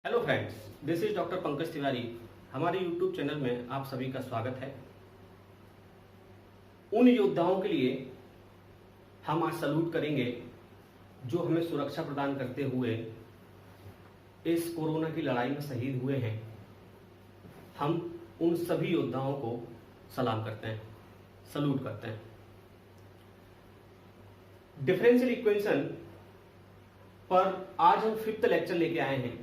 Hello friends, this is doctor Pankaj Tiwari. हमारे YouTube channel में आप सभी का स्वागत है। उन योद्धाओं के लिए हम आज सल्यूट करेंगे जो हमें सुरक्षा प्रदान करते हुए इस कोरोना की लड़ाई में शहीद हुए हैं। हम उन सभी योद्धाओं को सलाम करते हैं, सल्यूट करते हैं। डिफरेंशियल इक्वेशन पर आज हम 5th लेक्चर लेके आए हैं।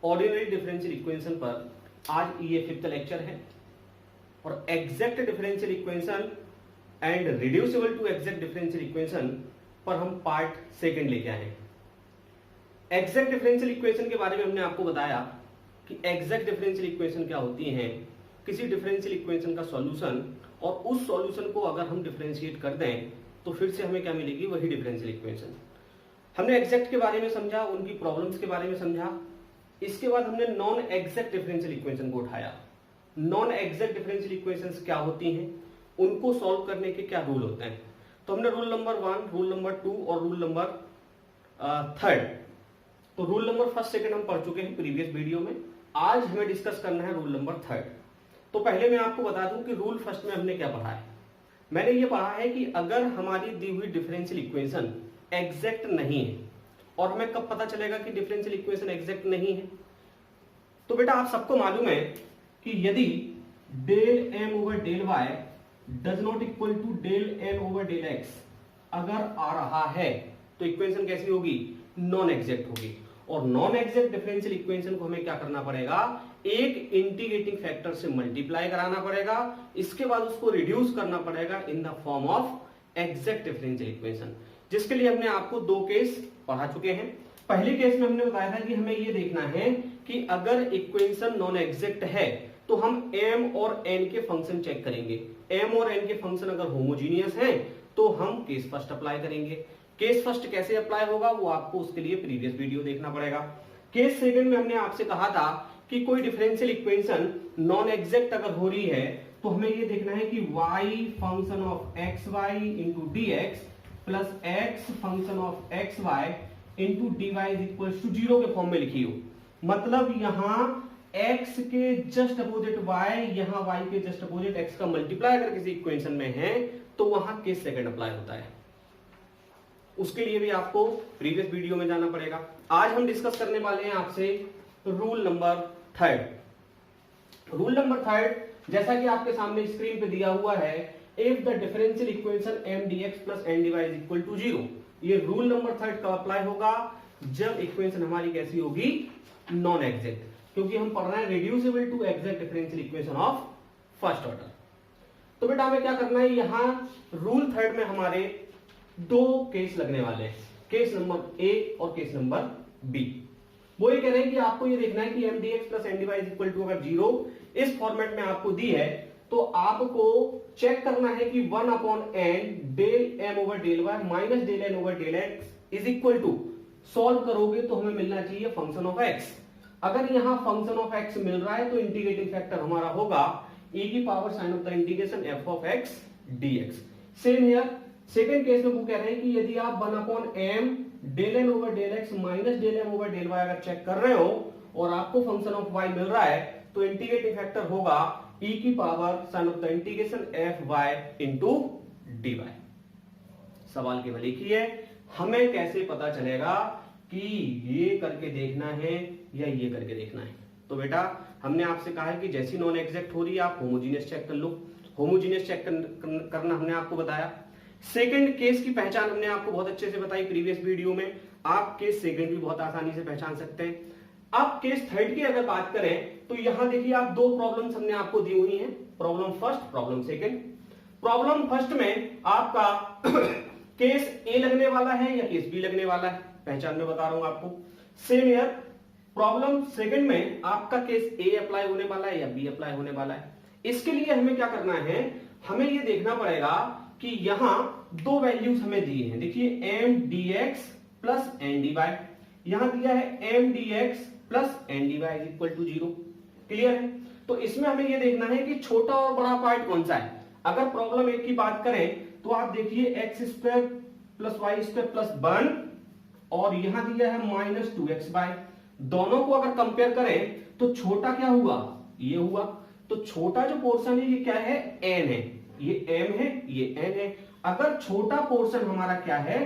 ऑर्डिनरी डिफरेंशियल इक्वेशन पर आज ये 5th लेक्चर है और exact differential equation and reducible to exact differential equation पर हम पार्ट 2 लेके आए हैं। एग्जैक्ट डिफरेंशियल इक्वेशन के बारे में हमने आपको बताया कि एग्जैक्ट डिफरेंशियल इक्वेशन क्या होती हैं, किसी डिफरेंशियल इक्वेशन का सॉल्यूशन, और उस सॉल्यूशन को अगर हम डिफरेंशिएट कर दें तो फिर से हमें क्या मिलेगी, वही डिफरेंशियल इक्वेशन। हमने एग्जैक्ट के बारे में समझा, उनकी प्रॉब्लम्स के बारे में समझा। इसके बाद हमने नॉन एग्जैक्ट डिफरेंशियल इक्वेशन को उठाया। नॉन एग्जैक्ट डिफरेंशियल इक्वेशंस क्या होती हैं, उनको सॉल्व करने के क्या रूल होते हैं। तो हमने रूल नंबर 1, रूल नंबर 2 और रूल नंबर 3, तो रूल नंबर 1, 2 हम पढ़ चुके हैं प्रीवियस वीडियो में। आज हमें डिस्कस करना है रूल नंबर 3। तो पहले मैं आपको बता दूं कि रूल 1 में हमने क्या पढ़ा है। मैंने ये पढ़ा है कि अगर हमारी दी हुई डिफरेंशियल इक्वेशन एग्जैक्ट नहीं है, और हमें कब पता चलेगा कि डिफरेंशियल इक्वेशन एग्जैक्ट नहीं है, तो बेटा आप सबको मालूम है कि यदि del m over del y does not equal to del n over del x अगर आ रहा है तो इक्वेशन कैसी होगी, नॉन एग्जैक्ट होगी। और नॉन एग्जैक्ट डिफरेंशियल इक्वेशन को हमें क्या करना पड़ेगा, एक इंटीग्रेटिंग फैक्टर से मल्टीप्लाई कराना पड़ेगा, इसके बाद उसको रिड्यूस करना पड़ेगा इन the form of exact differential equation, जिसके लिए हमने आपको 2 केस पढ़ा चुके हैं। पहले केस में हमने बताया था कि हमें यह देखना है कि अगर इक्वेशन नॉन एग्जैक्ट है तो हम m और n के फंक्शन चेक करेंगे। m और n के फंक्शन अगर होमोजीनियस हैं तो हम केस फर्स्ट अप्लाई करेंगे। केस फर्स्ट कैसे अप्लाई होगा वो आपको उसके लिए प्रीवियस वीडियो देखना पड़ेगा। केस 2 में हमने आपसे कहा था कि कोई डिफरेंशियल इक्वेशन नॉन एग्जैक्ट अगर हो रही है तो हमें ये देखना है कि y function of xy into dx plus x function of xy into dy is equal to 0 के फॉर्म में लिखी हो। मतलब यहां x के जस्ट अपोजिट y, यहां y के जस्ट अपोजिट x का मल्टीप्लाई अगर किसी इक्वेशन में है तो वहां केस सेकंड अप्लाई होता है। उसके लिए भी आपको प्रीवियस वीडियो में जाना पड़ेगा। आज हम डिस्कस करने वाले हैं आपसे रूल नंबर 3। रूल नंबर 3 जैसा कि आपके सामने स्क्रीन पे दिया हुआ है, if the differential equation m dx plus n dy is equal to 0। ये रूल नंबर 3 कब अप्लाई होगा, जब इक्वेशन हमारी कैसी होगी, नॉन एग्जैक्ट, क्योंकि हम पढ़ रहे हैं reducible to exact differential equation of first order. तो बेटा हमें क्या करना है, यहां रूल 3 में हमारे 2 केस लगने वाले हैं, केस नंबर ए और केस नंबर बी। वो ये कह रहे हैं कि आपको ये देखना है कि m dx plus n dy is equal to अगर 0 इस फॉर्मेट में आपको दी है तो आपको चेक करना है कि 1 upon n del m over del y minus del n over del x is equal to, solve करोगे तो हमें मिलना चाहिए फंक्शन ऑफ x। अगर यहां फंक्शन ऑफ x मिल रहा है तो इंटीग्रेटिंग फैक्टर हमारा होगा e की power sign of the integration f of x dx। Same here second case में वो कह रहे हैं कि यदि आप 1 upon m del n over del x minus del m over del y अगर चेक कर रहे हो और आपको फंक्शन ऑफ y मिल रहा है तो इंटीग्रेटिंग फैक्टर होगा e की power sign of the integration f y into dy। सवाल केवल एक ही है, हमें कैसे पता चलेगा कि ये करके देखना है या ये करके देखना है। तो बेटा हमने आपसे कहा है कि जैसी नॉन एग्जैक्ट हो रही है आप होमोजीनियस चेक कर लो। होमोजीनियस चेक करना हमने आपको बताया। सेकंड केस की पहचान हमने आपको बहुत अच्छे से बताई प्रीवियस वीडियो में। आप केस सेकंड भी बहुत आसानी से पहचान सकते हैं। अब केस 3 की अगर बात करें तो यहां देखिए आप 2 प्रॉब्लम्स हमने आपको दी हुई हैं, problem first, problem second. Problem first में आपका केस ए लगने वाला है या केस बी लगने वाला है, पहचान में बता रहा हूं आपको। सेम ईयर प्रॉब्लम सेकंड में आपका केस ए अप्लाई होने वाला है या बी अप्लाई होने वाला है। इसके लिए हमें क्या करना है, हमें यह देखना पड़ेगा कि यहां 2 वैल्यूज हमें दिए हैं। देखिए m dx plus n dy, यहां दिया है m dx plus n dy is equal to 0। Clear है? तो इसमें हमें यह देखना है कि छोटा और बड़ा पार्ट कौन सा है। अगर प्रॉब्लम 1 की बात करें तो आप देखिए x square plus Y square plus 1 और यहां दिया है -2x बाय, दोनों को अगर कंपेयर करें तो छोटा क्या हुआ, ये हुआ। तो छोटा जो पोर्शन है ये क्या है, एन है, ये एम है, ये एन है। अगर छोटा पोर्शन हमारा क्या है,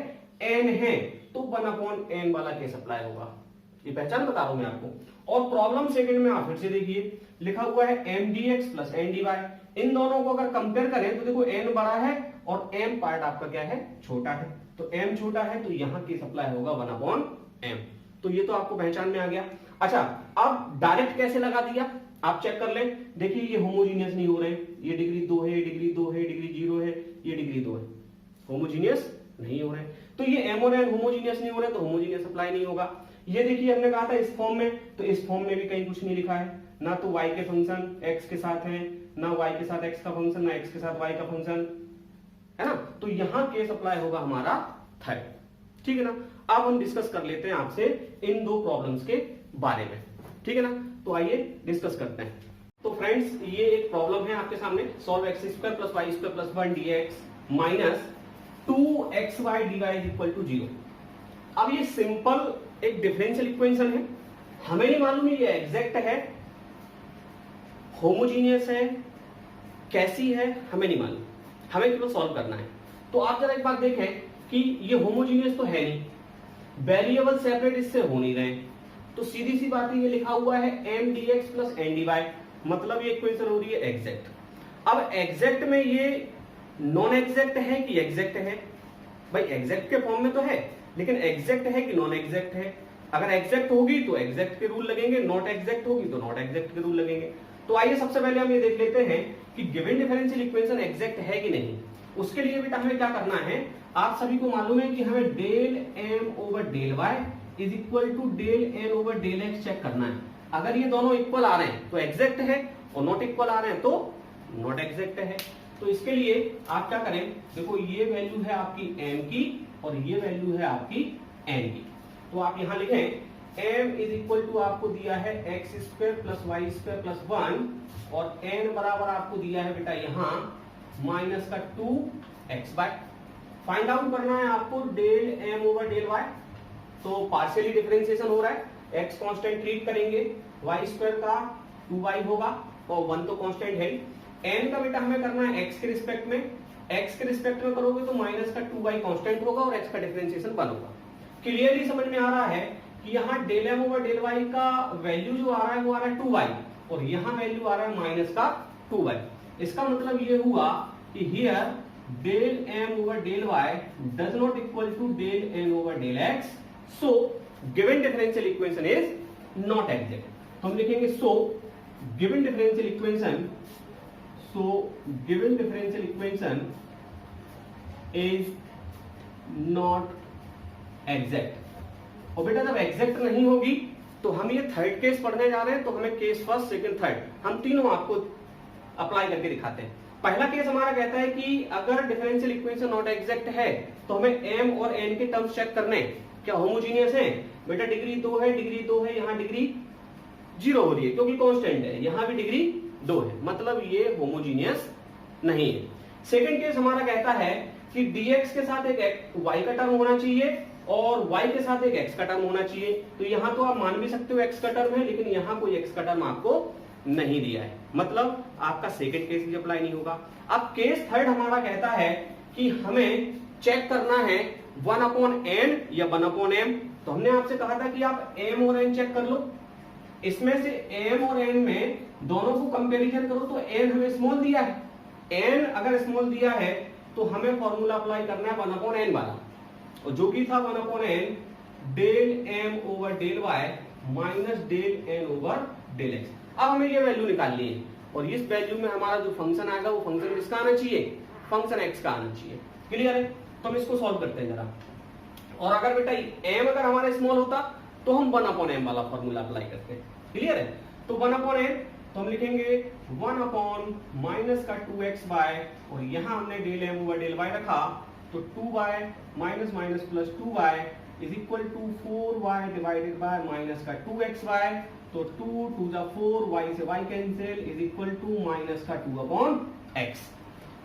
एन है, तो 1/n वाला केस अप्लाई होगा। ये पहचान बता रहा हूं मैं आपको। और प्रॉब्लम सेकंड में आप फिर से देखिए, लिखा हुआ है M D x plus N D Y. इन दोनों को अगर कंपेयर करें तो देखो एन बड़ा है और एम पार्ट आपका क्या है, छोटा है। तो एम छोटा है तो यहां केस अप्लाई होगा 1/m। तो ये तो आपको पहचान में आ गया। अच्छा, अब डायरेक्ट कैसे लगा दिया आप चेक कर लें। देखिए ये होमोजीनियस नहीं हो रहे, ये डिग्री 2 है, डिग्री 2 है, डिग्री 0 है, ये डिग्री 2 है, होमोजीनियस नहीं हो रहे। तो ये एम और एन होमोजीनियस नहीं हो रहे तो होमोजीनियस अप्लाई नहीं होगा। ये देखिए हमने कहा था इस फॉर्म में, तो इस फॉर्म में भी कहीं कुछ नहीं लिखा है, ना तो y के फंक्शन x के साथ है, ना y के साथ x का फंक्शन, ना x के साथ y का फंक्शन, है ना। तो यहां केस अप्लाई होगा हमारा थर्ड। ठीक है ना। अब हम डिस्कस कर लेते हैं आपसे इन दो प्रॉब्लम्स के बारे में, ठीक है ना। तो आइए डिस्कस करते हैं। तो फ्रेंड्स ये एक प्रॉब्लम है आपके सामने, solve x² + y² + 1 dx minus 2xy dy = 0। अब ये सिंपल एक डिफरेंशियल इक्वेशन है, हमें नहीं मालूम ये एग्जैक्ट है, होमोजीनियस है, कैसी है हमें नहीं मालूम, हमें केवल सॉल्व करना है। तो आप जरा एक बात देखें कि ये होमोजीनियस तो है नहीं, वेरिएबल सेपरेट इससे हो नहीं रहे, तो सीधी सी बात है ये लिखा हुआ है m dx + n dy, मतलब ये इक्वेशन हो रही है एग्जैक्ट। अब एग्जैक्ट में ये नॉन एग्जैक्ट है कि एग्जैक्ट है, भाई एग्जैक्ट के फॉर्म में तो है, लेकिन एग्जैक्ट है कि नॉन एग्जैक्ट है। अगर एग्जैक्ट होगी तो एग्जैक्ट के रूल लगेंगे, नॉट एग्जैक्ट होगी तो नॉट एग्जैक्ट के रूल लगेंगे। तो आइए सबसे पहले हम ये देख लेते हैं कि गिवन डिफरेंशियल इक्वेशन एग्जैक्ट है कि नहीं। उसके लिए बेटा हमें क्या करना है, आप सभी को मालूम है कि हमें del m/del y = del n/del x check करना है। अगर ये दोनों इक्वल आ रहे हैं तो एग्जैक्ट है, और नॉट इक्वल आ रहे हैं तो नॉट एग्जैक्ट है। तो इसके लिए आप क्या करें, देखो ये वैल्यू है आपकी m की और ये वैल्यू है आपकी n की। तो आप यहां लिखें m = आपको दिया है x² + y² + 1 और n बराबर आपको दिया है बेटा यहां -2xy। फाइंड आउट करना है आपको डेल m/del y। तो पार्शियली डिफरेंशिएशन हो रहा है, x कांस्टेंट ट्रीट करेंगे, y² का 2y होगा और 1 तो कांस्टेंट है ही। n का बेटा हमें करना है x के रिस्पेक्ट में, x के रिस्पेक्ट में करोगे तो -2y कांस्टेंट होगा और x का डिफरेंशिएशन 1 होगा। क्लियरली समझ में आ रहा है कि यहाँ डेल m/del y का वैल्यू जो आ रहा है वो आ रहा है 2y और यहाँ वैल्यू आ रहा है -2y। इसका मतलब ये हुआ कि here del m/del y does not equal to del n/del x, so given differential equation is not exact। हम लिखेंगे so given differential equation is not exact। और बेटा जब एग्जैक्ट नहीं होगी तो हम ये थर्ड केस पढ़ने जा रहे हैं, तो हमें केस फर्स्ट सेकंड थर्ड हम तीनों आपको अप्लाई करके दिखाते हैं। पहला केस हमारा कहता है कि अगर डिफरेंशियल इक्वेशन नॉट एग्जैक्ट है तो हमें m और n के टर्म्स चेक करने, क्या होमोजीनियस है। बेटा डिग्री 2 है, डिग्री 2 है, यहाँ डिग्री 0 हो रही है क्योंकि कांस्टेंट है, यहाँ भी डिग्री 2 है, मतलब ये होमोजीनियस नहीं है। सेकंड केस हमारा कहता है कि dx के साथ एक y का टर्म होना चाहिए और y के साथ एक x का टर्म होना चाहिए। तो यहाँ तो आप मान भी सकते हो x का टर्म है, लेकिन यहाँ कोई x का टर्म आपको नहीं दिया है, मतलब आपका सेकंड केस भी अप्लाई नहीं होगा। अब केस थर्ड हमारा कहता है कि हमें चेक करना है 1/n या 1/m। तो हमने आपसे कहा था कि आप m और n चेक कर लो, इसमें से m और n में दोनों को कंपैरिजन करो तो n हमें स्मॉल दिया है, n अगर स्मॉल दिया है तो हमें फॉर्मूला अप्लाई करना है 1/n वाला, और जो कि था 1/n del m/del y minus del n/del x। अब हमें ये वैल्यू निकालनी है और इस वैल्यू में हमारा जो फंक्शन आएगा वो फंक्शन किसका आना चाहिए, फंक्शन x का आना चाहिए। क्लियर है। तो हम इसको सॉल्व करते हैं जरा। और अगर बेटा m अगर हमारा स्मॉल होता तो हम 1/m वाला फॉर्मूला अप्लाई करते हैं। क्लियर है। तो 1/n तो हम लिखेंगे 1/-2xy और यहां हमने डेल m/del y रखा, तो 2y minus minus plus 2y is equal to 4y divided by -2xy। तो 2 to the 4 y से y cancel is equal to -2/x।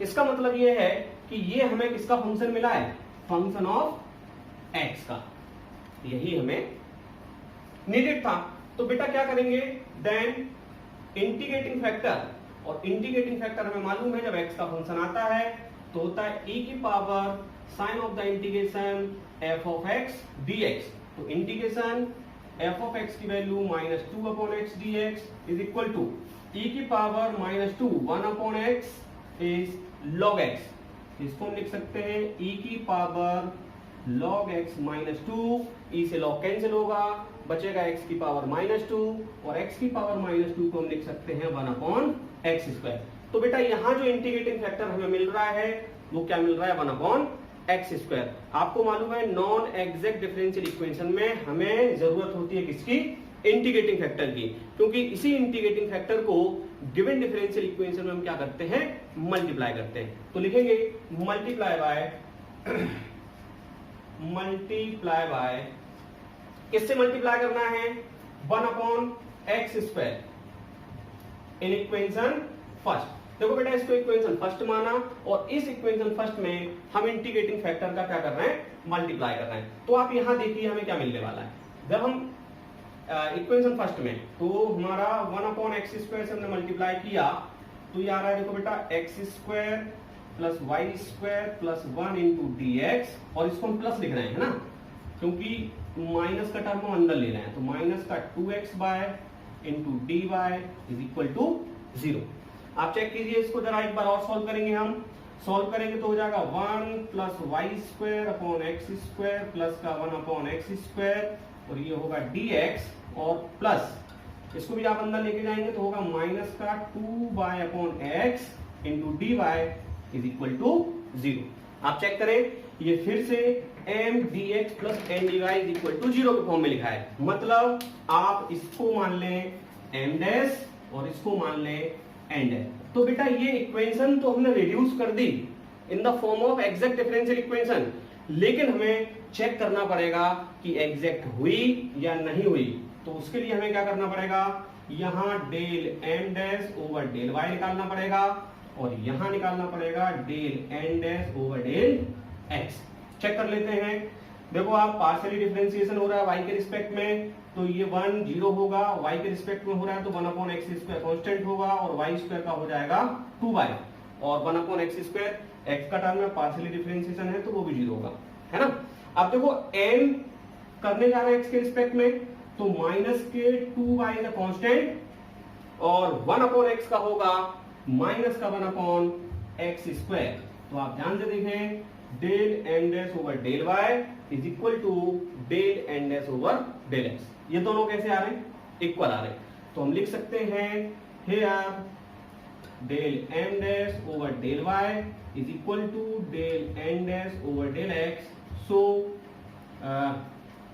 इसका मतलब ये है कि ये हमें किसका फंक्शन मिला है, फंक्शन ऑफ x का। यही हमें नीडेड था, तो बेटा क्या करेंगे, देन इंटीग्रेटिंग फैक्टर, और इंटीग्रेटिंग फैक्टर हमें मालूम है जब x का फंक्शन आता है तो होता है e की power sign of the integration f of x dx। तो इंटीग्रेशन f ऑफ x की value -2 upon x dx is equal to e की power -2 1 upon x is log x। इसको हम लिख सकते हैं e की पावर log x -2, e से log कैंसिल होगा, बचेगा x की पावर -2, और x की पावर -2 को हम लिख सकते हैं 1 अपॉन एक्स स्क्वायर। तो बेटा यहाँ जो इंटीग्रेटिंग फैक्टर हमें मिल रहा है वो क्या मिल रहा है, 1 अपॉन एक्स स्क्वायर। आपको मालूम है नॉन एग्जैक्ट डिफरेंशियल इक्वेशन में हमें जरूरत होती है किसकी, इंटीग्रेटिंग फैक्टर की, क्योंकि इसी इंटीग्रेटिंग फैक्टर को गिवन डिफरेंशियल इक्वेशन में हम क्या करते हैं, मल्टीप्लाई करते हैं। तो लिखेंगे मल्टीप्लाई बाय किससे मल्टीप्लाई करना है, 1 upon x square in equation first. देखो बेटा इसको इक्वेशन फर्स्ट माना, और इस इक्वेशन फर्स्ट में हम इंटीग्रेटिंग फैक्टर का क्या कर रहे हैं, मल्टीप्लाई कर रहे हैं। तो आप यहां देखिए हमें क्या मिलने वाला है, जब हम इक्वेशन फर्स्ट में तो हमारा 1 अपॉन एक्स स्क्वायर से हमने मल्टीप्लाई किया तो ये आ रहा है, देखो बेटा x square plus Y square plus 1 into D x, और इसको हम प्लस लिख रहे हैं, है ना, क्योंकि माइनस का टर्म हम अंदर ले रहे हैं, तो माइनस का 2x by into D y is equal to 0। आप चेक कीजिए इसको जरा एक बार और सॉल्व करेंगे, हम सॉल्व करेंगे तो हो जाएगा 1 plus Y square upon x square plus का 1 अपॉन एक्स स्क्वायर, और ये होगा dx, और प्लस इसको भी आप अंदर लेके जाएंगे तो होगा माइनस का 2 by upon x into D y is equal to 0। आप चेक करें, ये फिर से m dx plus n dy is equal to 0 के फॉर्म में लिखा है, मतलब आप इसको मान लें m डैश और इसको मान लें n डैश। तो बेटा ये इक्वेशन तो हमने रिड्यूस कर दी in the form of exact differential equation, लेकिन हमें चेक करना पड़ेगा कि एग्जैक्ट हुई या नहीं हुई। तो उसके लिए हमें क्या करना पड़ेगा, यहाँ del m dash over del y निकालना पड़ेगा, और यहां निकालना पड़ेगा del n dash over del x। Check कर लेते हैं, देखो आप पार्शियली डिफरेंशिएशन हो रहा है y के रिस्पेक्ट में, तो ये 1 0 होगा, y के रिस्पेक्ट में हो रहा है तो 1 अपॉन एक्स स्क्वायर कांस्टेंट होगा, और y स्क्वायर का हो जाएगा 2y, और 1 अपॉन एक्स स्क्वायर x का टर्म में पार्शियली डिफरेंशिएशन है तो वो भी 0 होगा, है ना। अब देखो n करने जा रहे हैं x के रिस्पेक्ट में, तो माइनस के 2y का कांस्टेंट, और 1 अपॉन x का होगा माइनस का 1 अपॉन एक्स स्क्वायर। तो आप ध्यान से देखें, del n dash over del y is equal to del n dash over del x। ये दोनों कैसे आ रहे हैं, इक्वल आ रहे हैं, तो हम लिख सकते हैं here del m dash over del y is equal to del n dash over del x। So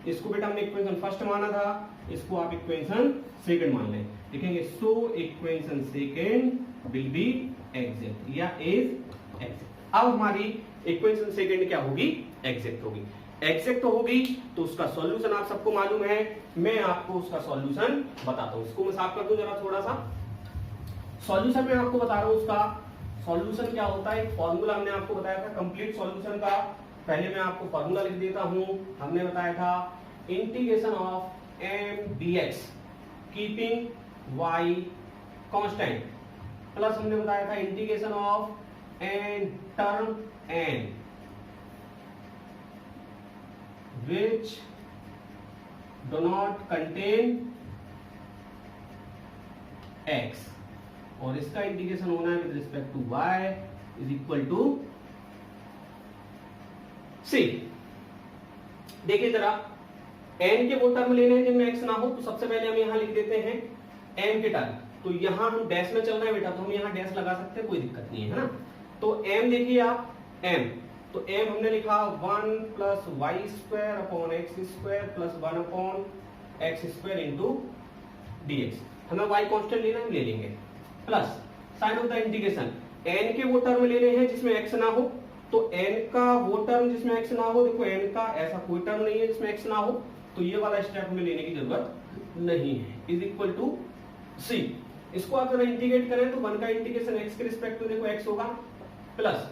इसको बेटा हमने इक्वेशन फर्स्ट माना था, इसको आप इक्वेशन सेकंड मान लें, लिखेंगे so equation second will be exact या इज एग्जैक्ट। अब हमारी इक्वेशन सेकंड क्या होगी, एग्जैक्ट होगी। एग्जैक्ट होगी तो उसका सॉल्यूशन आप सबको मालूम है, मैं आपको उसका सॉल्यूशन बताता हूं। इसको मैं साफ कर दूं जरा थोड़ा सा, सॉल्यूशन मैं आपको बता रहा हूं। उसका सॉल्यूशन क्या होता है, एक फॉर्मूला हमने आपको बताया था कंप्लीट सॉल्यूशन का, पहले मैं आपको फॉर्मूला लिख देता हूं। हमने बताया था integration of m dx keeping y constant, plus हमने बताया था integration of n term n which do not contain x, और इसका इंटीग्रेशन होना है with respect to y is equal to c। देखिए जरा n के वो टर्म लेने हैं जिनमें x ना हो, तो सबसे पहले हम यहां लिख देते हैं m के टर्म। तो यहां हम डैश में चल रहे हैं बेटा, तो हम यहां डैश लगा सकते हैं, कोई दिक्कत नहीं है ना। तो m देखिए आप m, तो m हमने लिखा 1 plus Y square upon x square plus 1 upon x square into dx। हमें y कांस्टेंट लेना है, ले लेंगे, plus sign of the integration n के वो टर्म लेने हैं जिसमें x ना हो, तो n का वो टर्म जिसमें x ना हो, देखो n का ऐसा कोई टर्म नहीं है जिसमें x ना हो, तो ये वाला स्टेप हमें लेने की जरूरत नहीं है, इज इक्वल टू c। इसको आप अगर इंटीग्रेट करें तो 1 का इंटीग्रेशन x के रिस्पेक्ट में देखो x होगा, प्लस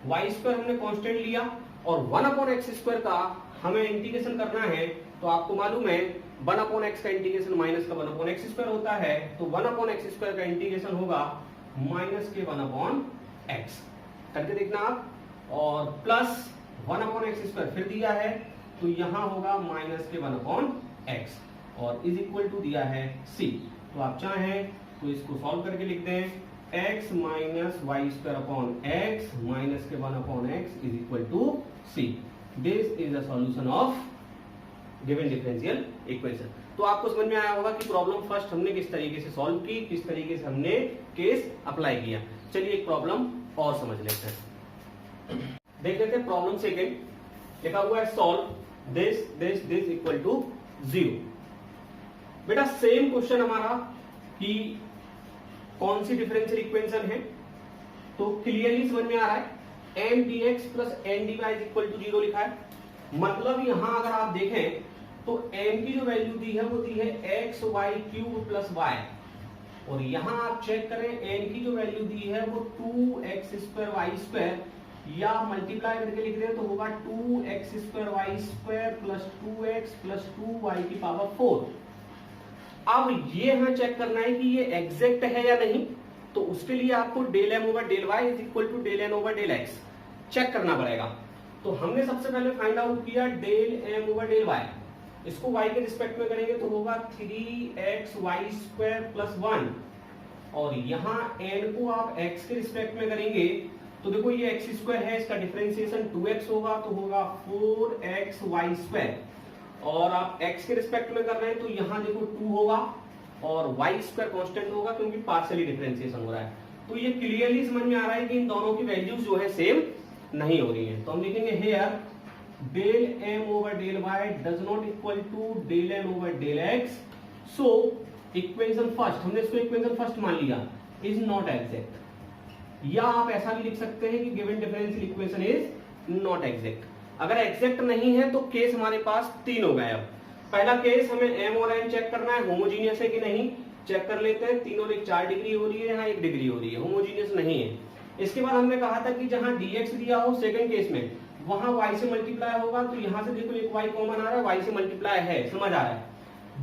y स्क्वायर हमने कांस्टेंट लिया, और 1 अपॉन एक्स स्क्वायर का हमें इंटीग्रेशन करना है तो आपको मालूम है 1/x का इंटीग्रेशन माइनस का 1/x² होता है, तो 1/x² का इंटीग्रेशन होगा माइनस के 1/x करके देखना आप, और प्लस 1/x² फिर दिया है तो यहां होगा माइनस के 1/x और इज इक्वल टू दिया है c। तो आप चाहें तो इसको सॉल्व करके लिखते हैं x माइनस y²/x माइनस के 1/x is equal to c। This is the solution of given differential equation. तो आपको समझ में आया होगा कि प्रॉब्लम फर्स्ट हमने किस तरीके से सॉल्व की, किस तरीके से हमने केस अप्लाई किया। चलिए एक प्रॉब्लम और समझ लेते हैं। देख लेते हैं प्रॉब्लम सेकंड, लिखा हुआ है सॉल्व दिस इक्वल टू 0। बेटा सेम क्वेश्चन हमारा कि कौन सी डिफरेंशियल इक्वेशन है, तो क्लियरली समझ में आ रहा है m dx plus n dy is equal to 0 लिखा है। मतलब यहां अगर आप देखें तो m की जो वैल्यू दी है वो दी है xy³ प्लस y, और यहां आप चेक करें n की जो वैल्यू दी है वो 2x² y² या मल्टीप्लाई करके लिख दें तो होगा 2x² y² plus 2x plus 2y की पावर 4। अब ये हमें चेक करना है कि ये एग्जैक्ट है या नहीं, तो उसके लिए आपको del m over del y is equal to del n over del x check करना पड़ेगा। तो हमने सबसे पहले फाइंड आउट किया del m over del y, इसको y के रिस्पेक्ट में करेंगे तो होगा 3xy² प्लस 1, और यहाँ n को आप x के रिस्पेक्ट में करेंगे तो देखो ये x² है, इसका डिफरेंशिएशन 2x होगा तो होगा 4xy², और आप x के रिस्पेक्ट में कर रहे हैं तो यहाँ देखो 2 होगा और y² कांस्टेंट होगा क्योंकि पार्शियली डिफरेंशिएशन हो रहा है। तो ये क्लियरली समझ में आ रहा है कि इन दोनों की वैल्यूज जो है सेम नहीं हो रही है। तो हम लिखेंगे here del m over del y does not equal to del n over del x, so equation first, हमने इसको इक्वेशन फर्स्ट मान लिया, इज नॉट एग्जैक्ट। या आप ऐसा भी लिख सकते हैं कि given differential equation is not exact. अगर एग्जैक्ट नहीं है तो केस हमारे पास 3 हो गए। अब पहला केस हमें m और n चेक करना है होमोजीनियस है कि नहीं, चेक कर लेते हैं। 3 और 1 4 डिग्री हो रही है, यहाँ 1 डिग्री हो रही है, होमोजीनियस नहीं है। इसके बाद हमने कहा था कि जहां dx दिया हो सेकंड केस में वहां y से मल्टीप्लाई होगा, तो यहां से देखो एक y कॉमन आ रहा है, y से मल्टीप्लाई है, समझ आ रहा है।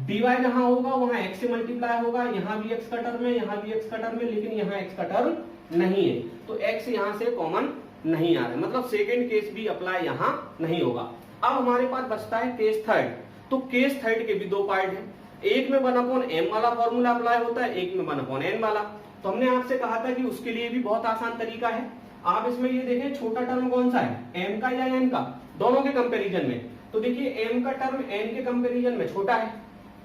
dy जहां होगा वहां x से मल्टीप्लाई होगा, यहां भी x का टर्म है, यहां भी x का टर्म है, लेकिन यहां x का टर्म नहीं है, तो x यहां से कॉमन नहीं आ रहा है, मतलब सेकंड केस भी अप्लाई यहां नहीं होगा। अब हमारे पास बचता है केस थर्ड। तो केस थर्ड के भी 2 पार्ट हैं, एक में 1/m वाला फॉर्मूला अप्लाई होता है, एक में 1/n वाला। तो हमने आपसे कहा था कि उसके लिए भी बहुत आसान तरीका है। आप इसमें ये देखें छोटा टर्म कौन सा है, m का या n का, दोनों के कंपैरिजन में। तो देखिए m का टर्म n के कंपैरिजन में छोटा है,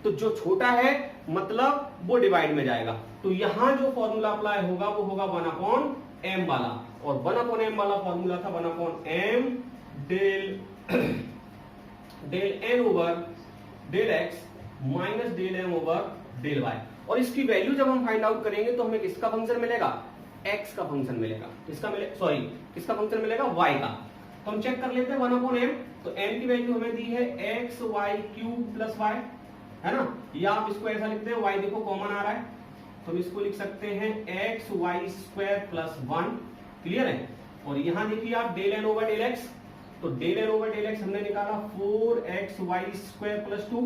तो जो छोटा है मतलब वो डिवाइड में जाएगा। तो यहां जो फॉर्मूला अप्लाई होगा वो होगा 1/m वाला, और 1/m वाला फॉर्मूला था 1/m del n over del x minus del m over del y। और इसकी वैल्यू जब हम फाइंड आउट करेंगे तो हमें किसका फंक्शन मिलेगा, x का फंक्शन मिलेगा। किसका किसका फंक्शन मिलेगा, y का। तो हम चेक कर लेते हैं 1/m, तो m की वैल्यू हमें दी है xy³ प्लस y, है ना, या आप इसको ऐसा लिखते हैं, y देखो कॉमन आ रहा है तो हम इसको लिख सकते हैं xy² प्लस 1, क्लियर है। और यहां देखिए आप del n over del x, तो del n over del x हमने निकाला 4xy² plus 2,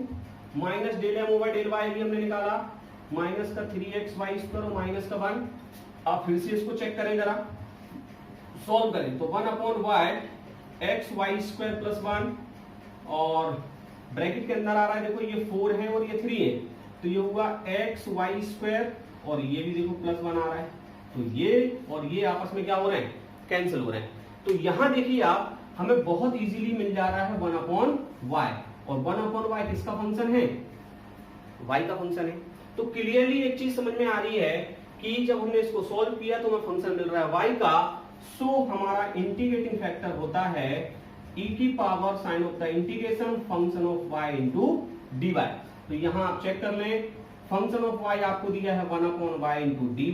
minus del m over del y भी हमने निकाला माइनस का 3xy² और माइनस का 1। आप फिर से इसको चेक करें जरा, सॉल्व करें तो 1/y xy² प्लस 1, और ब्रैकेट के अंदर आ रहा है देखो ये 4 है और ये 3 है, तो ये हुआ xy² और ये भी देखो प्लस 1 आ रहा है, तो ये और ये आपस में क्या हो रहे हैं, कैंसिल हो रहे हैं। तो यहां देखिए आप हमें बहुत इजीली मिल जा रहा है 1/y, और 1/y किसका फंक्शन है, y का फंक्शन है। तो क्लियरली एक चीज समझ में आ रही है कि जब हमने इसको सॉल्व किया तो हमें फंक्शन मिल रहा है y का, सो हमारा इंटीग्रेटिंग फैक्टर होता है e की power sign of the integration function of y into dy। तो यहां आप चेक कर लें, फंक्शन ऑफ y आपको दिया है 1/y इंटू dy,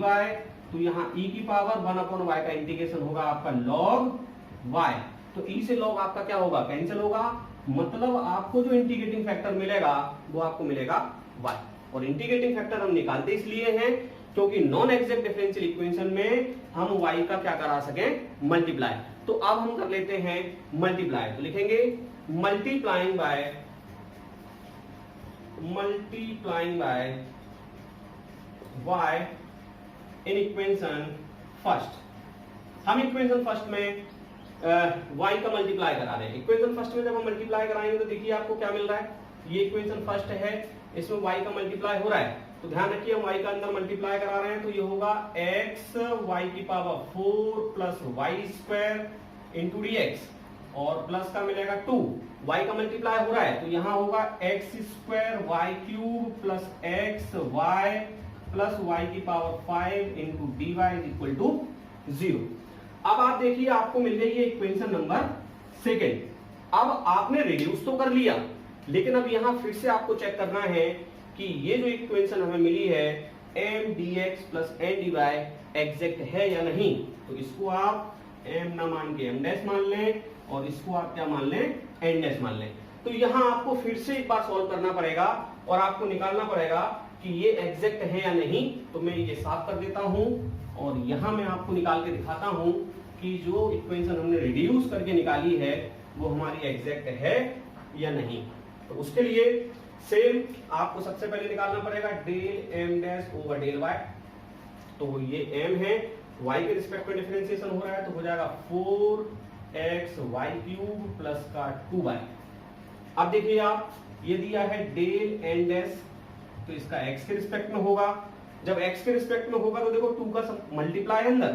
तो यहाँ e की पावर 1/y का इंटीग्रेशन होगा आपका log y, तो e से log आपका क्या होगा, कैंसिल होगा, मतलब आपको जो इंटीग्रेटिंग फैक्टर मिलेगा वो आपको मिलेगा y। और इंटीग्रेटिंग फैक्टर हम निकालते इसलिए हैं क्योंकि नॉन एग्जैक्ट डिफरेंशियल इक्वेशन में हम y का क्या करा सकें, मल्टीप्लाई। तो अब हम कर लेते हैं मल्टीप्लाई, तो लिखेंगे multiplying by multiplying by y in equation first. हम इक्वेशन फर्स्ट में y का मल्टीप्लाई करा रहे हैं। इक्वेशन फर्स्ट में जब हम मल्टीप्लाई कराएंगे तो देखिए आपको क्या मिल रहा है, ये इक्वेशन फर्स्ट है, इसमें y का मल्टीप्लाई हो रहा है, तो ध्यान रखिए हम y का अंदर मल्टीप्लाई करा रहे हैं, तो ये होगा x y की power 4 plus Y square into dx, और प्लस का मिलेगा 2, y का मल्टीप्लाई हो रहा है, तो यहाँ होगा x square y cube plus x y plus y की power 5 into D y is equal to 0। अब आप देखिए आपको मिल गई है इक्वेशन नंबर सेकेंड। अब आपने रिड्यूस तो कर लिया, लेकिन अब यहां फिर से आपको चेक करना है कि ये जो इक्वेशन हमें मिली है M D x plus N D y exact है या नहीं। तो इसको आप एम ना मान के एम डैश मान लें और इसको आप क्या मान लें, एन डैश मान लें। तो यहां आपको फिर से एक बार सॉल्व करना पड़ेगा और आपको निकालना पड़ेगा कि ये एग्जैक्ट है या नहीं। तो मैं ये साफ कर देता हूं और यहां मैं आपको निकाल के दिखाता हूं कि जो इक्वेशन हमने रिड्यूस करके निकाली है वो हमारी एग्जैक्ट है या नहीं। तो उसके लिए सेम आपको सबसे पहले निकालना पड़ेगा del m dash over del y. तो ये एम है, वाई के रिस्पेक्ट में डिफरेंशिएशन हो रहा है, तो हो जाएगा 4x वाई क्यूब प्लस का 2y। अब देखिए आप ये दिया है डेल एन डैश, तो इसका x के रिस्पेक्ट में होगा। जब x के रिस्पेक्ट में होगा तो देखो 2 का मल्टीप्लाई अंदर,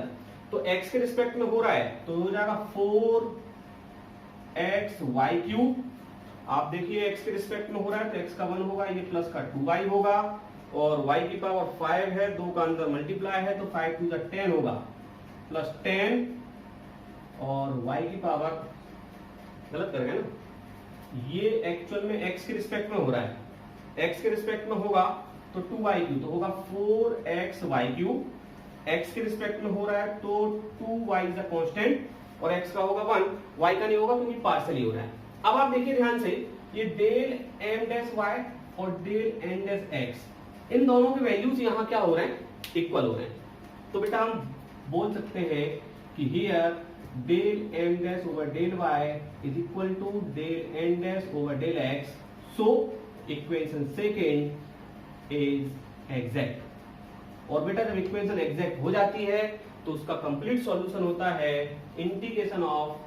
तो x के रिस्पेक्ट में हो रहा है तो हो जाएगा 4x वाई क्यूब। आप देखिए x के रिस्पेक्ट में हो रहा है तो x का 1 होगा, ये प्लस का 2y होगा, और y की पावर 5 है, 2 का अंदर मल्टीप्लाई है तो 5 टू 10 होगा, प्लस 10, और y की पावर गलत कर गए ना, ये एक्चुअल में x के रिस्पेक्ट में हो रहा है, x के रिस्पेक्ट में होगा तो 2y क्यूब, तो होगा 4x वाई क्यूब। x के रिस्पेक्ट में हो रहा है तो 2y इज अ कांस्टेंट, और x का होगा 1, y का नहीं होगा क्योंकि पार्शियली हो रहा है। अब आप देखिए ध्यान से, ये डेल एम डैश वाई और डेल एन डैश एक्स, इन दोनों के वैल्यूज यहाँ क्या हो रहे हैं, इक्वल हो रहे हैं। तो बेटा हम बोल सकते हैं कि here del m dash over del y is equal to del n dash over del x, so equation second is exact. और बेटा जब इक्वेशन एग्जैक्ट हो जाती है तो उसका कंप्लीट सॉल्यूशन होता है integration of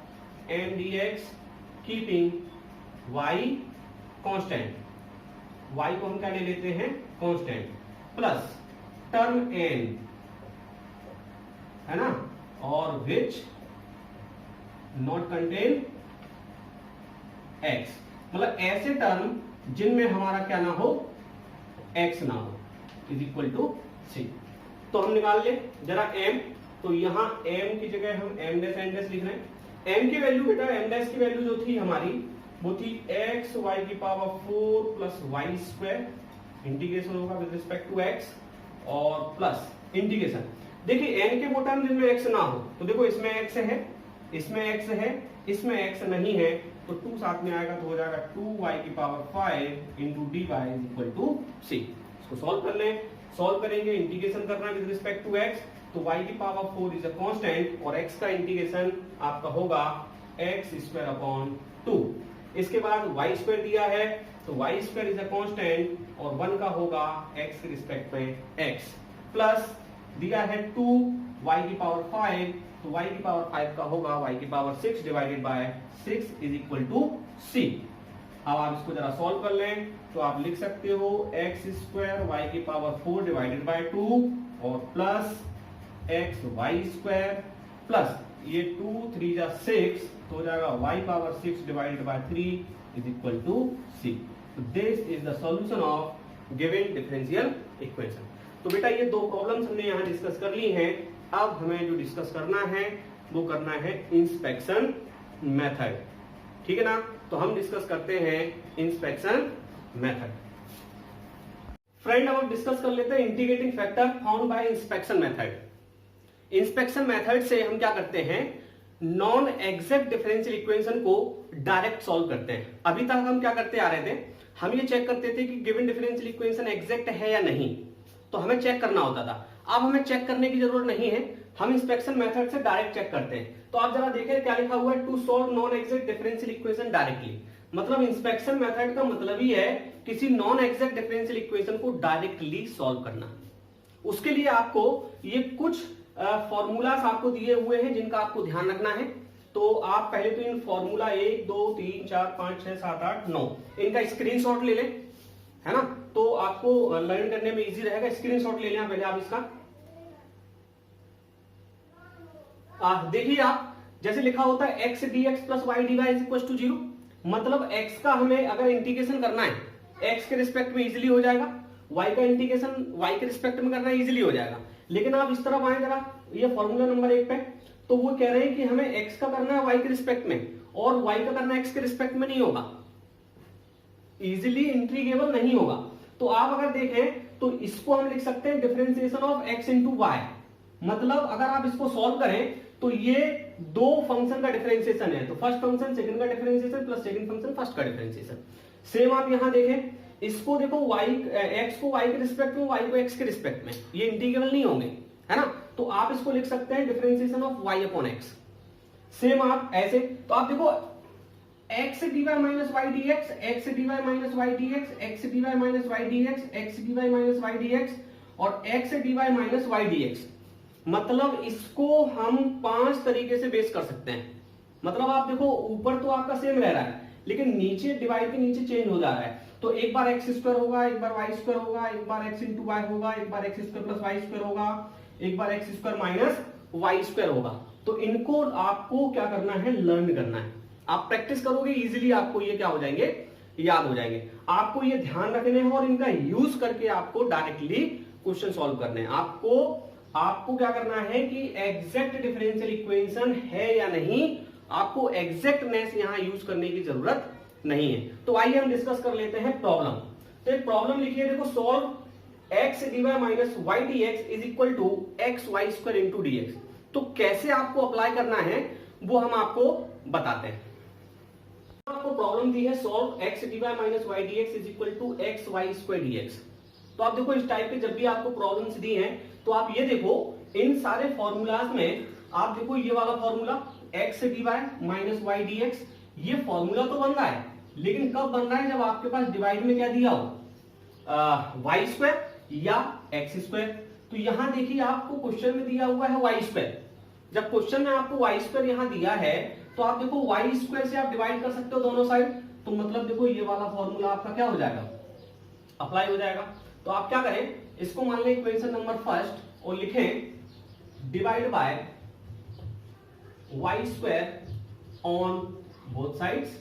m D x keeping y constant, y को हम क्या ले लेते हैं, कांस्टेंट, प्लस टर्म n है ना, और विच नॉट कंटेन x, मतलब ऐसे टर्म जिनमें हमारा क्या ना हो, x ना हो, इज इक्वल टू c। तो हम निकाल ले जरा m, तो यहां m की जगह हम m डैश n डैश लिख रहे हैं। m की वैल्यू बेटा, m डैश की वैल्यू जो थी हमारी वो थी x y की power 4 plus Y square, integration होगा विद रिस्पेक्ट टू x, और प्लस इंटीग्रेशन। देखिए n के वो टर्म जिनमें x ना हो, तो देखो इसमें x है, इसमें x है, इसमें x नहीं है, तो 2 साथ में आएगा तो हो जाएगा 2y की power 5 into D y is equal to c। इसको सॉल्व कर लें, सॉल्व करेंगे, इंटीग्रेशन करना विद रिस्पेक्ट टू x, तो y की पावर 4 इज अ कांस्टेंट, और x का इंटीग्रेशन आपका होगा x स्क्वायर अपॉन 2। इसके बाद y स्क्वायर दिया है तो y square is a constant, और 1 का होगा x के रिस्पेक्ट में x, प्लस दिया है 2y की पावर 5, तो y की पावर 5 का होगा y की power 6 divided by 6 is equal to c। अब आप इसको जरा सॉल्व कर लें तो आप लिख सकते हो x स्क्वायर y की पावर 4 डिवाइडेड बाय 2, और plus x y square, plus ये 2 3 जा 6, तो हो जाएगा y power 6 divided by 3 is equal to c। तो this is the solution of given differential equation. तो बेटा ये दो प्रॉब्लम्स हमने यहाँ डिस्कस कर ली हैं। अब हमें जो डिस्कस करना है वो करना है इंस्पेक्शन मेथड, ठीक है ना। तो हम डिस्कस करते हैं इंस्पेक्शन मेथड। फ्रेंड अब हम डिस्कस कर लेते हैं integrating factor found by inspection method. Inspection method से हम क्या करते हैं, नॉन एग्जैक्ट डिफरेंशियल इक्वेशन को डायरेक्ट सॉल्व करते हैं। अभी तक हम क्या करते आ रहे थे, हम ये चेक करते थे कि गिवन डिफरेंशियल इक्वेशन एग्जैक्ट है या नहीं, तो हमें चेक करना होता था। अब हमें चेक करने की जरूरत नहीं है, हम इंस्पेक्शन मेथड से डायरेक्ट चेक करते हैं। तो आप जरा देखिए क्या लिखा हुआ है, to solve non exact differential equation directly. मतलब इंस्पेक्शन मेथड का मतलब ही है किसी नॉन एग्जैक्ट डिफरेंशियल इक्वेशन को डायरेक्टली सॉल्व करना। उसके लिए आपको ये कुछ फॉर्मूलास आपको दिए हुए हैं जिनका आपको ध्यान रखना है। तो आप पहले तो इन फॉर्मूला 1 2 3 4 5 6 7 8 9 इनका स्क्रीनशॉट ले लें, है ना, तो आपको लर्न करने में इजी रहेगा। स्क्रीनशॉट ले लें पहले आप इसका। देखिए आप जैसे लिखा होता है x D x plus y d y is equal to 0, मतलब एक्स का हमें अगर इंटीग्रेशन करना है एक्स के रिस्पेक्ट में इजीली हो जाएगा, वाई का इंटीग्रेशन वाई के रिस्पेक्ट में करना इजीली हो जाएगा। लेकिन आप इस तरफ आए जरा, ये फॉर्मूला नंबर 1 पे, तो वो कह रहे हैं कि हमें एक्स का करना है वाई के रिस्पेक्ट में और वाई का करना है एक्स के रिस्पेक्ट में नहीं होगा, इजीली इंटीग्रेबल नहीं होगा। तो आप अगर देखें तो इसको हम लिख सकते हैं differentiation of x into y, मतलब अगर आप इसको सॉल्व करें तो ये दो फंक्शन का डिफरेंशिएशन है, तो फर्स्ट फंक्शन सेकंड का differentiation plus second function first का डिफरेंशिएशन। सेम आप यहां देखें, इसको देखो y x को y के रिस्पेक्ट में, y को x के रिस्पेक्ट में, ये इंटीग्रेबल नहीं होंगे, है ना, तो आप इसको लिख सकते हैं differentiation of y upon x। Same आप ऐसे, तो आप देखो x dy minus y dx, x dy minus y dx, x dy minus y dx, x dy minus y dx और x dy minus y dx, मतलब इसको हम 5 तरीके से बेस कर सकते हैं। मतलब आप देखो ऊपर तो आपका सेम रह रहा है लेकिन नीचे डिवाइड के नीचे चेंज हो जा रहा है, तो एक बार एक्स स्क्वायर होगा, एक बार वाई स्क्वायर होगा, एक बार एक्स इंटू वाई होगा, एक बार X square plus Y square होगा, एक बार X square minus Y square होगा। तो इनको आपको क्या करना है, लर्न करना है। आप प्रैक्टिस करोगे इजीली आपको ये क्या हो जाएंगे, याद हो जाएंगे। आपको ये ध्यान रखने हैं और इनका यूज करके आपको डायरेक्टली क्वेश्चन सॉल्व करने हैं। आपको क्या करना है कि एग्जैक्ट डिफरेंशियल इक्वेशन है या नहीं, आपको एग्जैक्टनेस यहां यूज करने की जरूरत नहीं है। तो आइए हम डिस्कस कर लेते हैं प्रॉब्लम। तो एक प्रॉब्लम लिखिए, देखो solve x d y minus y d x is equal to x y square into D x. तो कैसे आपको अप्लाई करना है वो हम आपको बताते हैं। आपको प्रॉब्लम दी है solve x d y minus y d x is equal to x y square d x. तो आप देखो इस टाइप के जब भी आपको प्रॉब्लम्स दी हैं तो आप ये देखो इन सारे फॉर्मूलाज में आप देखो ये वाला formula x d y minus y d x, ये फॉर्मूला तो बन रहा है लेकिन कब बन रहा है, जब आपके पास डिवाइड में क्या दिया हो, वाई स्क्वायर या एक्स स्क्वायर। तो यहां देखिए आपको क्वेश्चन में दिया हुआ है वाई स्क्वायर। जब क्वेश्चन में आपको वाई स्क्वायर यहां दिया है तो आप देखो वाई स्क्वायर से आप डिवाइड कर सकते हो दोनों साइड, तो मतलब देखो ये वाला फॉर्मूला आपका क्या हो जाएगा, अप्लाई हो जाएगा। तो आप क्या करें, इसको मान लें इक्वेशन नंबर फर्स्ट और लिखें divide by y square on both sides.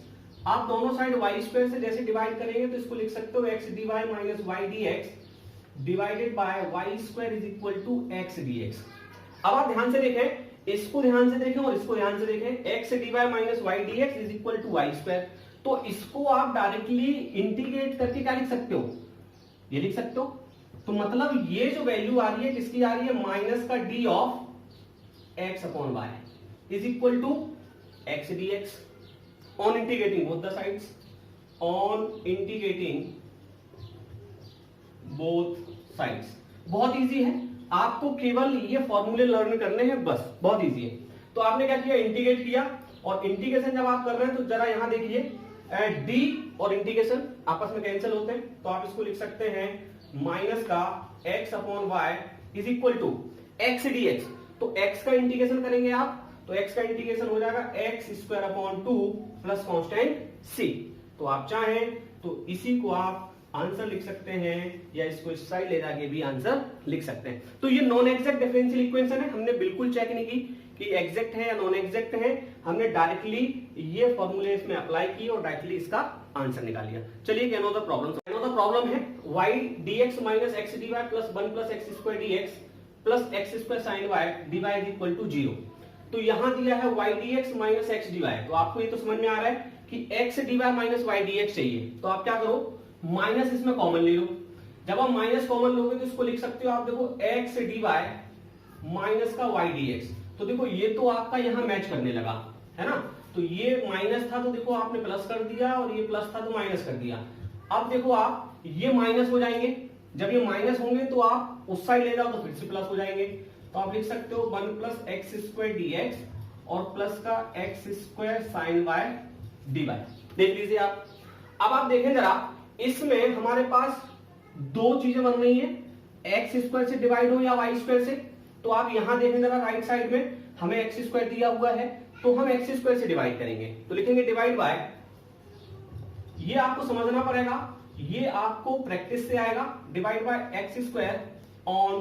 आप दोनों साइड वाई स्क्वायर से जैसे डिवाइड करेंगे तो इसको लिख सकते हो x d y minus y d x divided by y square is equal to x D x. अब आप ध्यान से देखें, इसको ध्यान से देखें और इसको ध्यान से देखें, x d y minus y d x is equal to y square. तो इसको आप डायरेक्टली इंटीग्रेट करके क्या लिख सकते हो, ये लिख सकते हो। तो मतलब ये जो वैल्यू आ रही है किसकी आ रही है, माइनस का d of x upon Y is equal to x D x on integrating both the sides, on integrating both sides. बहुत इजी है, आपको केवल ये फॉर्मूले लर्न करने हैं बस, बहुत इजी है। तो आपने क्या किया, इंटीग्रेट किया, और इंटीग्रेशन जब आप कर रहे हैं तो जरा यहां देखिए डी और इंटीग्रेशन आपस में कैंसिल होते हैं, तो आप इसको लिख सकते हैं माइनस का X upon Y is equal to x D x. तो एक्स का इंटीग्रेशन करेंगे आप तो एक्स का इंटीग्रेशन हो जाएगा X square upon 2 plus constant C. तो आप चाहें तो इसी को आप आंसर लिख सकते हैं या इसको इस साइड ले जाके भी आंसर लिख सकते हैं। तो ये नॉन एग्जैक्ट डिफरेंशियल इक्वेशन है, हमने बिल्कुल चेक नहीं की कि एग्जैक्ट है या नॉन एग्जैक्ट है, हमने डायरेक्टली ये फॉर्मूले इसमें अप्लाई की और डायरेक्टली इसका आंसर निकाल लिया। चलिए अनदर प्रॉब्लम है y dx minus x dy plus 1 plus x square dx plus x square sine y dy is equal to 0। तो यहां दिया है y dx minus x dy, तो आपको ये तो समझ में आ रहा है कि x dy minus y dx चाहिए। तो आप क्या करो, माइनस इसमें कॉमन ले लो। जब आप माइनस कॉमन लोगे तो इसको लिख सकते हो आप देखो x dy माइनस का y dx। तो देखो ये तो आपका यहां मैच करने लगा, है ना, तो ये माइनस था तो देखो आपने प्लस कर दिया और ये प्लस था तो माइनस कर दिया। अब देखो आप ये माइनस हो जाएंगे, जब ये माइनस होंगे तो आप उस साइड ले जाओ तो फिर से प्लस हो जाएंगे। तो आप लिख सकते हो 1 प्लस एक्स स्क्वायर dx और प्लस का x square sine y dy। देख लीजिए आप। अब आप देखें जरा इसमें हमारे पास दो चीजें बन रही हैं, एक्स स्क्वायर से डिवाइड हो या वाई स्क्वायर से। तो आप यहां देखें जरा राइट साइड में, हमें एक्स स्क्वायर दिया हुआ है तो हम एक्स स्क्वायर से डिवाइड करेंगे, तो लिखेंगे डिवाइड बाय, ये आपको समझना पड़ेगा, ये आपको प्रैक्टिस से आएगा, divide by x square on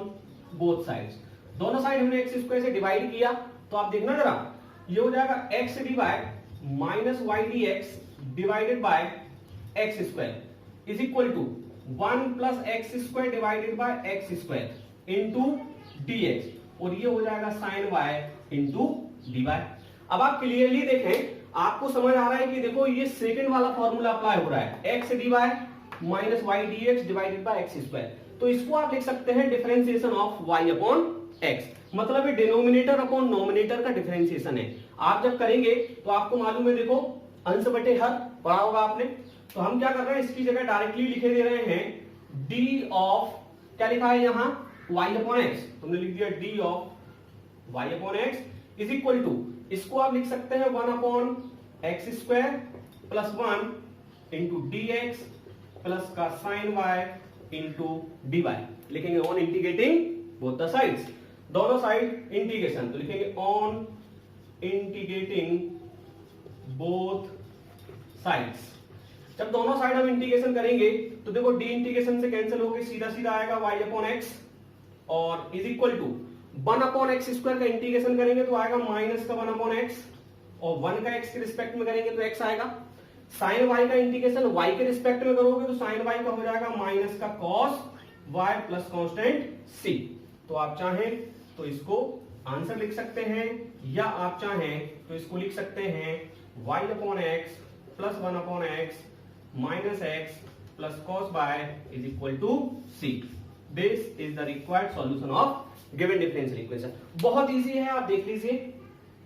both sides. दोनों साइड हमने एक्स स्क्वायर से डिवाइड किया तो आप देखना जरा, ये हो जाएगा x d by minus y d x divided by x square is equal to 1 plus x square divided by x square into D x, और ये हो जाएगा sine Y into D y. अब आप क्लियरली देखें, आपको समझ आ रहा है कि देखो ये सेकंड वाला फॉर्मूला अप्लाई हो रहा है, x d y minus y d x divided by x square. तो इसको आप लिख सकते हैं differentiation of Y upon x, मतलब ये डिनोमिनेटर अपॉन नोमिनेटर का डिफरेंशिएशन है। आप जब करेंगे तो आपको मालूम है, देखो अंश बटे हर पढ़ा होगा आपने, तो हम क्या कर रहे हैं, इसकी जगह डायरेक्टली लिखे दे रहे हैं डी ऑफ, क्या लिखा है यहां, वाई अपॉन एक्स, तुमने लिख दिया D of Y upon X is equal to, इसको आप लिख सकते हैं 1 upon x square plus 1 into D x plus का sine Y into D Y. लिखेंगे on integrating both the sides, दोनों साइड इंटीग्रेशन, तो लिखेंगे ऑन इंटीग्रेटिंग बोथ साइड्स। जब दोनों साइड हम इंटीग्रेशन करेंगे तो देखो डी इंटीग्रेशन से कैंसिल होकर सीधा सीधा आएगा y अपॉन एक्स, और is equal to 1 upon x square का इंटीग्रेशन करेंगे तो आएगा माइनस का 1 अपॉन एक्स, और 1 का x के रिस्पेक्ट में करेंगे तो x आएगा। साइन y का इंटीग्रेशन y के रिस्पेक्ट में करोगे तो साइन y का हो जाएगा माइनस का cos y plus constant c। तो आप चाहें तो इसको आंसर लिख सकते हैं, या आप चाहें तो इसको लिख सकते हैं y upon x plus 1 upon x minus x plus cos y is equal to c। This is the required solution of given differential equation. बहुत इजी है, आप देख लीजिए।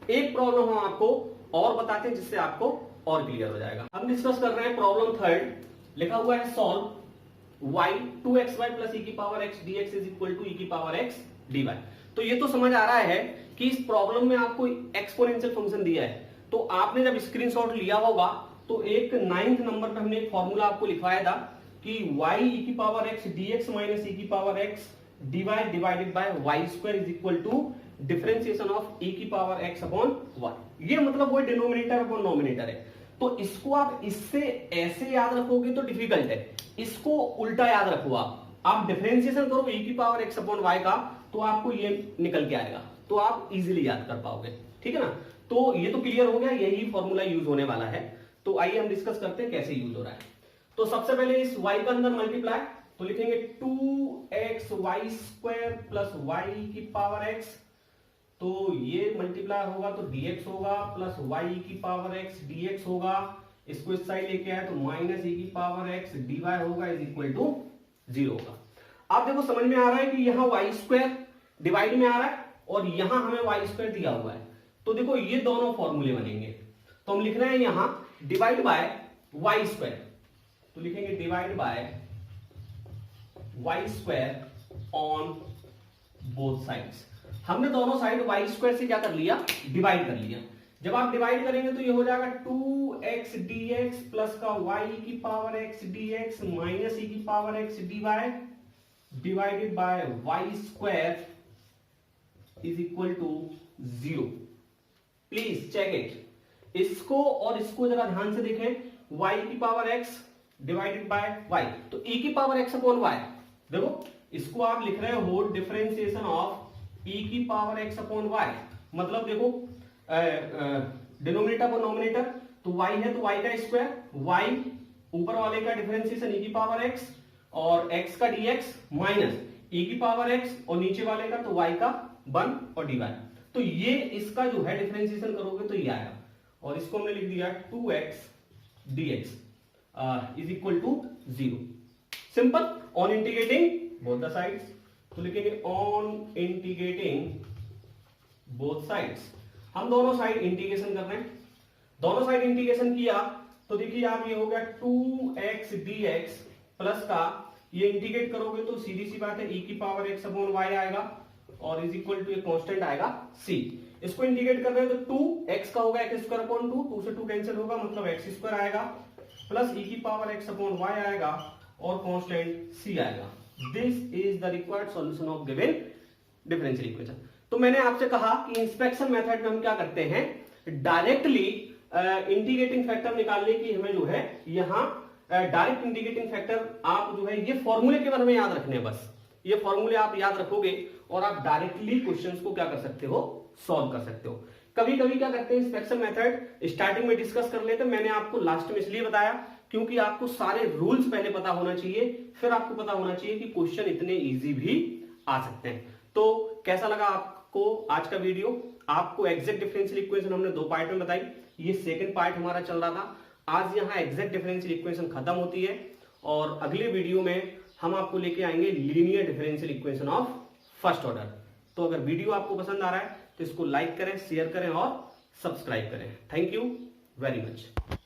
एक प्रॉब्लम हम आपको और बताते हैं जिससे आपको और क्लियर हो जाएगा। हम डिस्कस कर रहे हैं प्रॉब्लम थर्ड, लिखा हुआ है solve y 2xy plus e की power x dx is equal to e की पावर x dy। तो ये तो समझ आ रहा है कि इस प्रॉब्लम में आपको एक्सपोनेंशियल फंक्शन दिया है, तो आपने जब स्क्रीनशॉट लिया होगा तो एक 9th नंबर पे हमने एक फॉर्मूला आपको लिखवाया था कि y e की power x dx minus e की power x dy divided by y square is equal to differentiation of e की पावर x अपॉन y। ये मतलब वो डिनोमिनेटर अपॉन नोमिनेटर है। तो इसको आप इससे ऐसे याद रखोगे तो डिफिकल्ट है, इसको उल्टा याद रखो। आप डिफरेंशिएशन करो e की पावर x अपॉन y का, तो आपको ये निकल के आएगा, तो आप इजीली याद कर पाओगे, ठीक है ना। तो ये तो क्लियर हो गया, यही फॉर्मूला यूज होने वाला है। तो आइए हम डिस्कस करते हैं कैसे यूज हो रहा है। तो सबसे पहले इस y का अंदर मल्टीप्लाई, तो लिखेंगे 2xy स्क्वायर प्लस y की पावर x, तो ये मल्टीप्लाई होगा तो dx होगा प्लस y की पावर x dx होगा, इसको इस साइड लेके आए तो माइनस e की पावर x dy होगा इज इक्वल टू 0 होगा। आप देखो समझ में आ रहा है कि यहाँ y स्क्वायर डिवाइड में आ रहा है और यहां हमें y स्क्वायर दिया हुआ है, तो देखो ये दोनों फॉर्मूले बनेंगे। तो हम लिख रहे हैं यहां डिवाइड बाय y स्क्वायर, तो लिखेंगे divide by y square on both sides. हमने दोनों साइड y स्क्वायर से क्या कर लिया, डिवाइड कर लिया। जब आप डिवाइड करेंगे तो ये हो जाएगा 2x dx प्लस का y की power x dx minus e की power x dy divided by y square is equal to 0। Please check it. इसको और इसको जरा ध्यान से देखें, y की power x divided by y, तो e की पावर x अपॉन y, देखो इसको आप लिख रहे हो डिफरेंशिएशन ऑफ e की पावर x अपॉन y। मतलब देखो डिनोमिनेटर और नोमिनेटर, तो y है तो y का स्क्वायर, y ऊपर वाले का डिफरेंशिएशन e की पावर x और x का dx माइनस e की पावर x और नीचे वाले का तो y का 1 और dy। तो ये इसका जो है डिफरेंशिएशन करोगे तो ये आएगा, और इसको हमने लिख दिया 2x dx is equal to 0। Simple, on integrating both the sides, तो लिखेंगे ऑन इंटीग्रेटिंग बोथ साइड्स। हम दोनों साइड इंटीग्रेशन कर रहे हैं, दोनों साइड इंटीग्रेशन किया तो देखिए आप ये हो गया 2x dx प्लस का ये इंटीग्रेट करोगे तो सीधी सी बात है e की पावर x अपॉन y आएगा और इज इक्वल टू एक कांस्टेंट आएगा c। इसको इंटीग्रेट कर रहे हैं तो 2x का होगा x स्क्वायर अपॉन 2, 2 से 2 कैंसिल होगा मतलब x स्क्वायर आएगा प्लस ई की पावर एक्स अपॉन वाई आएगा और कांस्टेंट सी आएगा। This is the required solution of given differential equation. तो मैंने आपसे कहा कि इंस्पेक्शन मेथड में हम क्या करते हैं, डायरेक्टली इंटीग्रेटिंग फैक्टर निकालने की हमें जो है यहाँ डायरेक्ट इंटीग्रेटिंग फैक्टर आप जो है ये फॉर्मूले के बारे में याद रखने हैं, बस ये फॉर्मूले आप याद रखोगे और आप डायरेक्टली क्वेश्चंस को क्या कर सकते हो, सॉल्व कर सकते हो। कभी कभी क्या करते हैं इंस्पेक्शन मेथड स्टार्टिंग में डिस्कस कर लेते हैं, मैंने आपको लास्ट में इसलिए बताया क्योंकि आपको सारे रूल्स पहले पता होना चाहिए, फिर आपको पता होना चाहिए कि क्वेश्चन इतने इजी भी आ सकते हैं। तो कैसा लगा आपको आज का वीडियो? आपको एग्जैक्ट डिफरेंशियल इक्वेशन हमने 2 पार्ट में बताई, ये सेकंड पार्ट हमारा चल रहा था। आज यहाँ एग्जैक्ट डिफरेंशियल इक्वेशन खत्म होती है और अगले वीडियो में हम आपको लेके आएंगे linear differential equation of first order. तो अगर वीडियो आपको पसंद आ रहा है तो इसको लाइक करें, शेयर करें और सब्सक्राइब करें। Thank you very much.